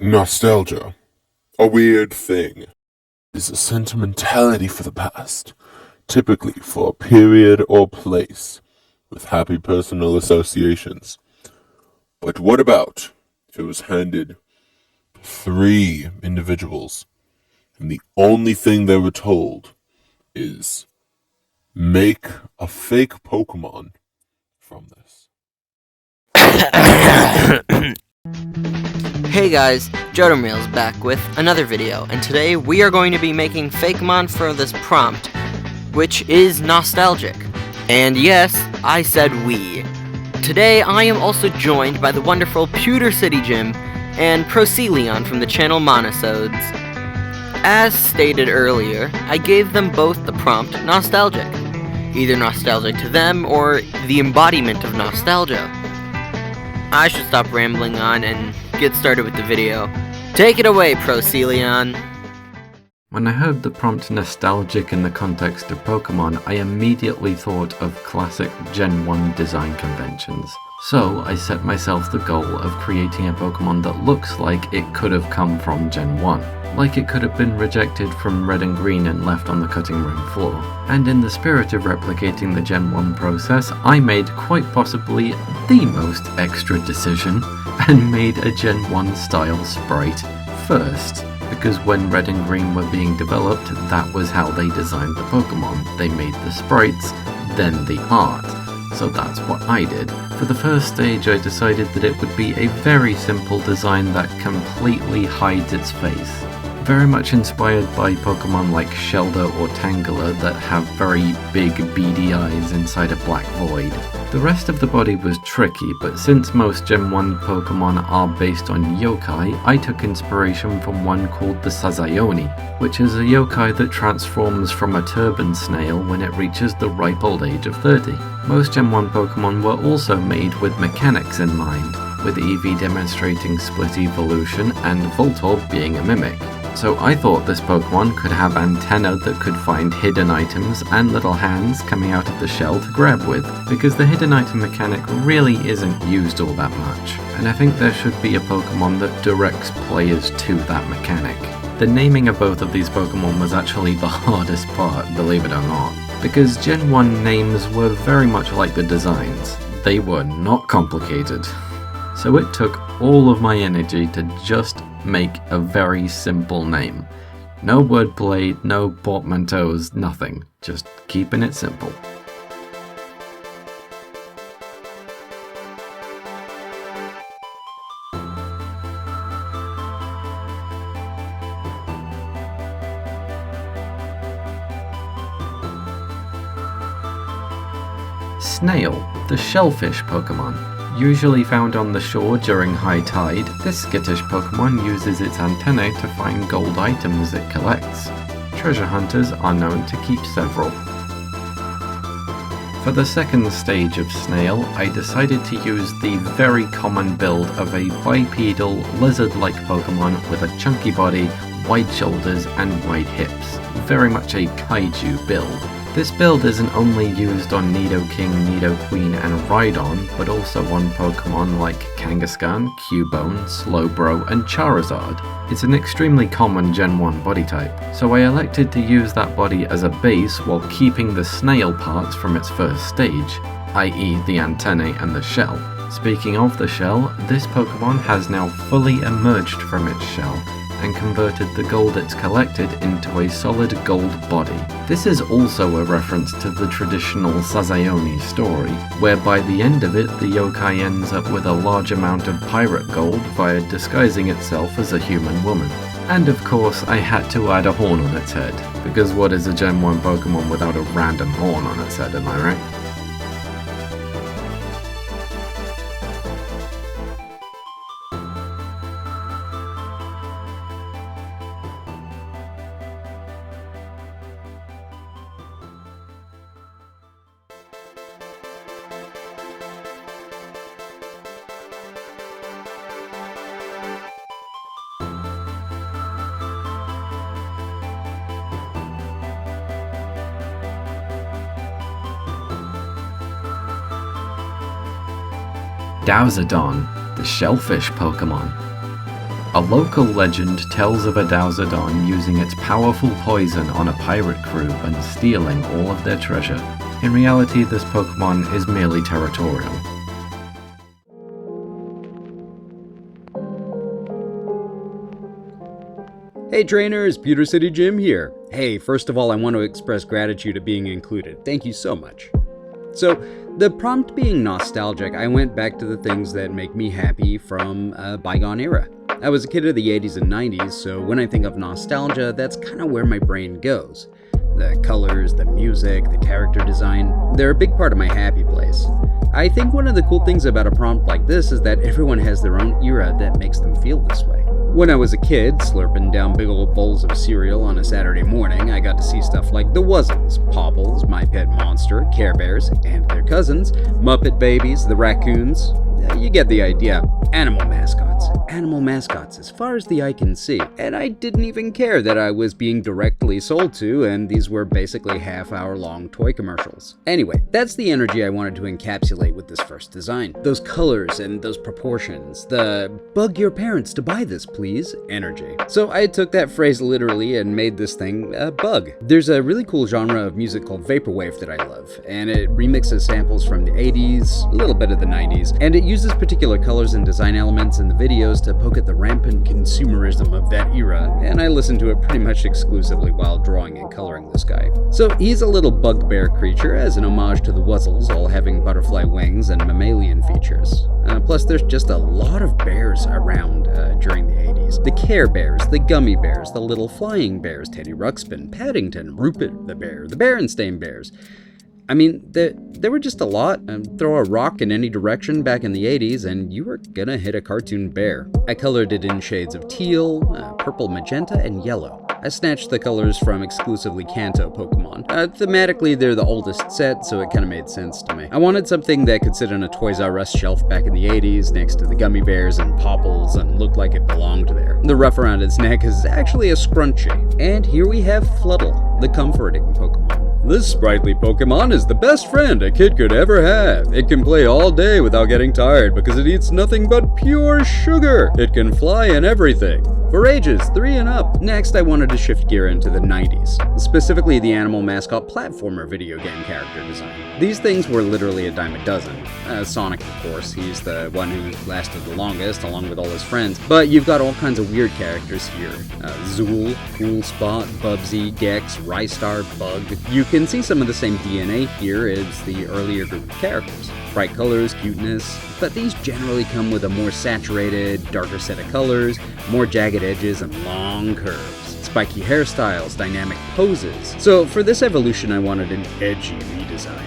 Nostalgia, a weird thing, is a sentimentality for the past, typically for a period or place, with happy personal associations. But what about if it was handed to three individuals, and the only thing they were told is make a fake Pokemon from this? Hey guys, Jodomreel's back with another video, and today we are going to be making Fakemon for this prompt, which is nostalgic. And yes, I said we. Today I am also joined by the wonderful Pewter City Gym and Procelion from the channel Monosodes. As stated earlier, I gave them both the prompt nostalgic. Either nostalgic to them or the embodiment of nostalgia. I should stop rambling on and get started with the video. Take it away, Procelion! When I heard the prompt nostalgic in the context of Pokemon, I immediately thought of classic Gen 1 design conventions. So I set myself the goal of creating a Pokemon that looks like it could have come from Gen 1. Like it could have been rejected from Red and Green and left on the cutting room floor. And in the spirit of replicating the Gen 1 process, I made quite possibly the most extra decision and made a Gen 1 style sprite first. Because when Red and Green were being developed, that was how they designed the Pokemon. They made the sprites, then the art. So that's what I did. For the first stage, I decided that it would be a very simple design that completely hides its face. Very much inspired by Pokemon like Shelder or Tangela that have very big beady eyes inside a black void. The rest of the body was tricky, but since most Gen 1 Pokemon are based on yokai, I took inspiration from one called the Sazayoni, which is a yokai that transforms from a turban snail when it reaches the ripe old age of 30. Most Gen 1 Pokemon were also made with mechanics in mind, with Eevee demonstrating split evolution and Voltorb being a mimic. So I thought this Pokemon could have antennae that could find hidden items and little hands coming out of the shell to grab with, because the hidden item mechanic really isn't used all that much, and I think there should be a Pokemon that directs players to that mechanic. The naming of both of these Pokemon was actually the hardest part, believe it or not, because Gen 1 names were very much like the designs. They were not complicated. So it took all of my energy to just make a very simple name. No wordplay, no portmanteaus, nothing. Just keeping it simple. Snail, the shellfish Pokemon. Usually found on the shore during high tide, this skittish Pokemon uses its antennae to find gold items it collects. Treasure hunters are known to keep several. For the second stage of Snail, I decided to use the very common build of a bipedal, lizard-like Pokemon with a chunky body, wide shoulders, and wide hips. Very much a kaiju build. This build isn't only used on Nidoking, Nidoqueen, and Rhydon, but also on Pokemon like Kangaskhan, Cubone, Slowbro, and Charizard. It's an extremely common Gen 1 body type, so I elected to use that body as a base while keeping the snail parts from its first stage, i.e. the antennae and the shell. Speaking of the shell, this Pokemon has now fully emerged from its shell, and converted the gold it's collected into a solid gold body. This is also a reference to the traditional Sazayoni story, where by the end of it the yokai ends up with a large amount of pirate gold via disguising itself as a human woman. And of course I had to add a horn on its head, because what is a Gen 1 Pokemon without a random horn on its head, am I right? Dowsodon, the shellfish Pokemon. A local legend tells of a Dowserdon using its powerful poison on a pirate crew and stealing all of their treasure. In reality, this Pokemon is merely territorial. Hey trainers, Pewter City Gym here. Hey, first of all, I want to express gratitude at being included. Thank you so much. So, the prompt being nostalgic, I went back to the things that make me happy from a bygone era. I was a kid of the 80s and 90s, so when I think of nostalgia, that's kind of where my brain goes. The colors, the music, the character design, they're a big part of my happy place. I think one of the cool things about a prompt like this is that everyone has their own era that makes them feel this way. When I was a kid, slurping down big old bowls of cereal on a Saturday morning, I got to see stuff like the Wuzzles, Pobbles, My Pet Monster, Care Bears, and their cousins, Muppet Babies, the Raccoons. You get the idea. Animal mascots. Animal mascots as far as the eye can see. And I didn't even care that I was being directly sold to, and these were basically half-hour-long toy commercials. Anyway, that's the energy I wanted to encapsulate with this first design. Those colors and those proportions. The bug your parents to buy this, please energy. So I took that phrase literally and made this thing a bug. There's a really cool genre of music called Vaporwave that I love, and it remixes samples from the 80s, a little bit of the 90s, and it uses particular colors and design elements in the videos to poke at the rampant consumerism of that era, and I listen to it pretty much exclusively while drawing and coloring this guy. So he's a little bugbear creature as an homage to the Wuzzles, all having butterfly wings and mammalian features. Plus there's just a lot of bears around during the 80s. The Care Bears, the Gummy Bears, the Little Flying Bears, Teddy Ruxpin, Paddington, Rupert the Bear, the Berenstain Bears. I mean, there were just a lot. Throw a rock in any direction back in the 80s and you were gonna hit a cartoon bear. I colored it in shades of teal, purple, magenta, and yellow. I snatched the colors from exclusively Kanto Pokemon. Thematically, they're the oldest set, so it kinda made sense to me. I wanted something that could sit on a Toys R Us shelf back in the 80s next to the Gummy Bears and Popples and look like it belonged there. The ruff around its neck is actually a scrunchie. And here we have Floodle, the comforting Pokemon. This sprightly Pokemon is the best friend a kid could ever have. It can play all day without getting tired because it eats nothing but pure sugar. It can fly and everything. For ages 3 and up. Next, I wanted to shift gear into the 90s, specifically the animal mascot platformer video game character design. These things were literally a dime a dozen. Sonic, of course, he's the one who lasted the longest, along with all his friends. But you've got all kinds of weird characters here. Zool, Cool Spot, Bubsy, Gex, Rystar, Bug. You can see some of the same DNA here as the earlier group of characters. Bright colors, cuteness, but these generally come with a more saturated, darker set of colors, more jagged edges, and long curves. Spiky hairstyles, dynamic poses. So for this evolution, I wanted an edgy redesign.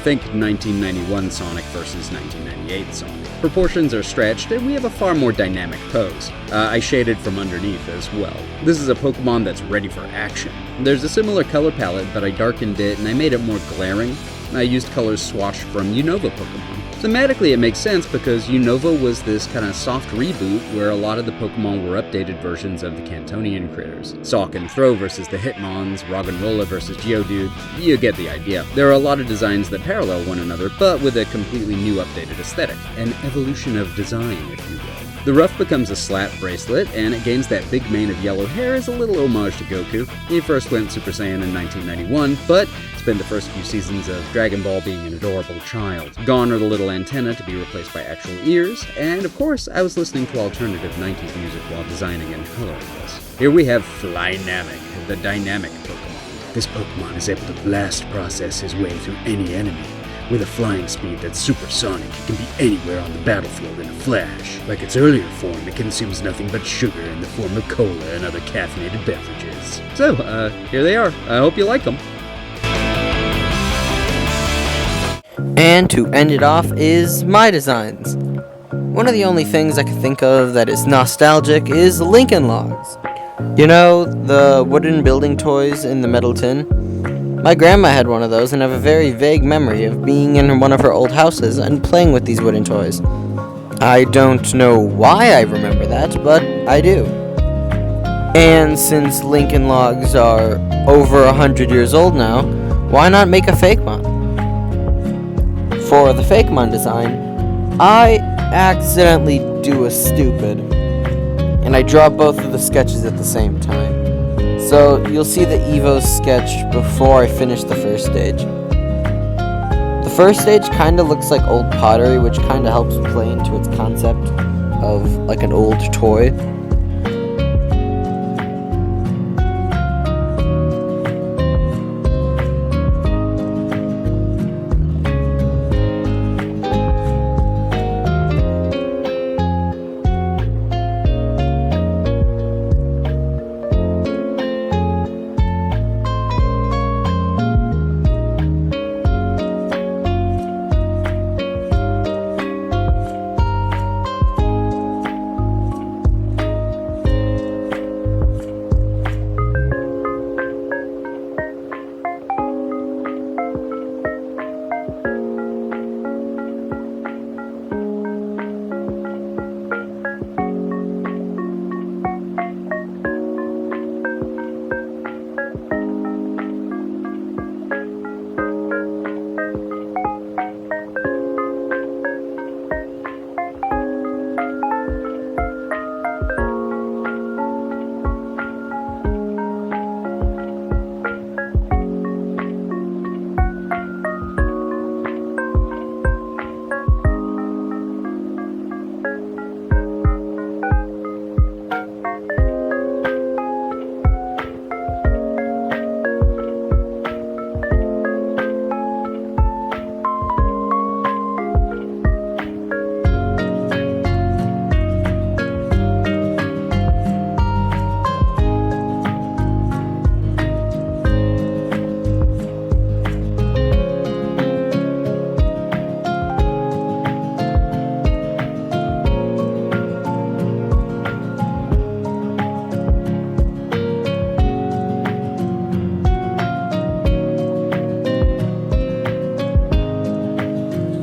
Think 1991 Sonic versus 1998 Sonic. Proportions are stretched, and we have a far more dynamic pose. I shaded from underneath as well. This is a Pokemon that's ready for action. There's a similar color palette, but I darkened it and I made it more glaring. I used colors swatched from Unova Pokemon. Thematically, it makes sense because Unova was this kind of soft reboot where a lot of the Pokemon were updated versions of the Cantonian critters. Sawk and Throw versus the Hitmons, Roggenrola versus Geodude, you get the idea. There are a lot of designs that parallel one another, but with a completely new updated aesthetic. An evolution of design, if you will. The ruff becomes a slap bracelet, and it gains that big mane of yellow hair as a little homage to Goku. He first went Super Saiyan in 1991, but spent the first few seasons of Dragon Ball being an adorable child. Gone are the little antenna to be replaced by actual ears, and of course, I was listening to alternative 90s music while designing and coloring this. Here we have Flynamic, the dynamic Pokemon. This Pokemon is able to blast process his way through any enemy. With a flying speed that's supersonic, it can be anywhere on the battlefield in a flash. Like its earlier form, it consumes nothing but sugar in the form of cola and other caffeinated beverages. So, here they are. I hope you like them. And to end it off is my designs. One of the only things I can think of that is nostalgic is Lincoln Logs. You know, the wooden building toys in the metal tin? My grandma had one of those, and I have a very vague memory of being in one of her old houses and playing with these wooden toys. I don't know why I remember that, but I do. And since Lincoln Logs are over 100 years old now, why not make a Fakemon? For the Fakemon design, I accidentally do a stupid. and I draw both of the sketches at the same time. So you'll see the Evo sketch before I finish the first stage. The first stage kind of looks like old pottery, which kind of helps play into its concept of like an old toy.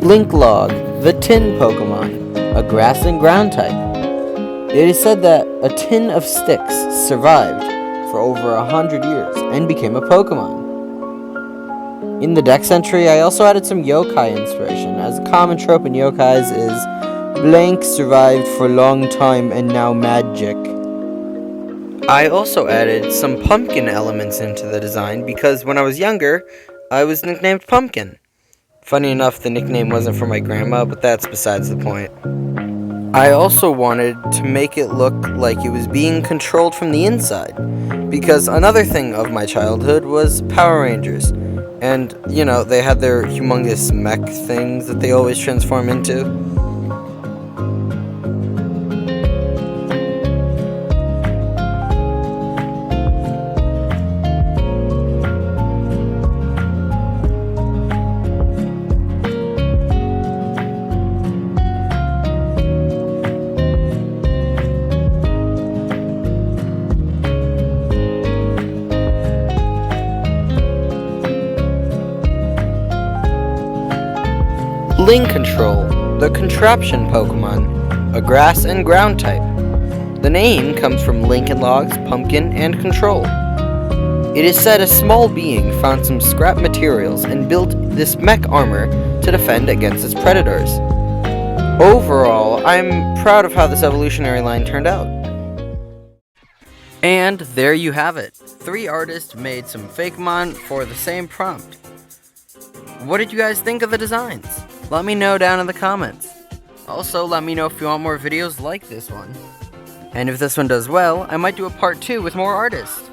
Link Log, the tin Pokemon, a grass and ground type. It is said that a tin of sticks survived for over 100 years and became a Pokemon. In the Dex entry, I also added some yokai inspiration, as a common trope in yokais is blank survived for a long time and now magic. I also added some pumpkin elements into the design because when I was younger, I was nicknamed Pumpkin. Funny enough, the nickname wasn't for my grandma, but that's besides the point. I also wanted to make it look like it was being controlled from the inside, because another thing of my childhood was Power Rangers. And, you know, they had their humongous mech things that they always transform into. Link Control, the contraption Pokemon, a grass and ground type. The name comes from Lincoln Logs, Pumpkin, and Control. It is said a small being found some scrap materials and built this mech armor to defend against its predators. Overall, I'm proud of how this evolutionary line turned out. And there you have it. 3 artists made some Fakemon for the same prompt. What did you guys think of the designs? Let me know down in the comments. Also, let me know if you want more videos like this one. And if this one does well, I might do a part 2 with more artists.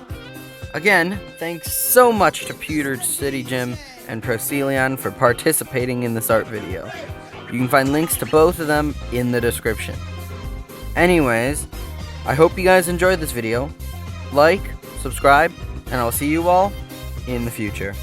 Again, thanks so much to Pewter City Gym and Procelion for participating in this art video. You can find links to both of them in the description. Anyways, I hope you guys enjoyed this video. Like, subscribe, and I'll see you all in the future.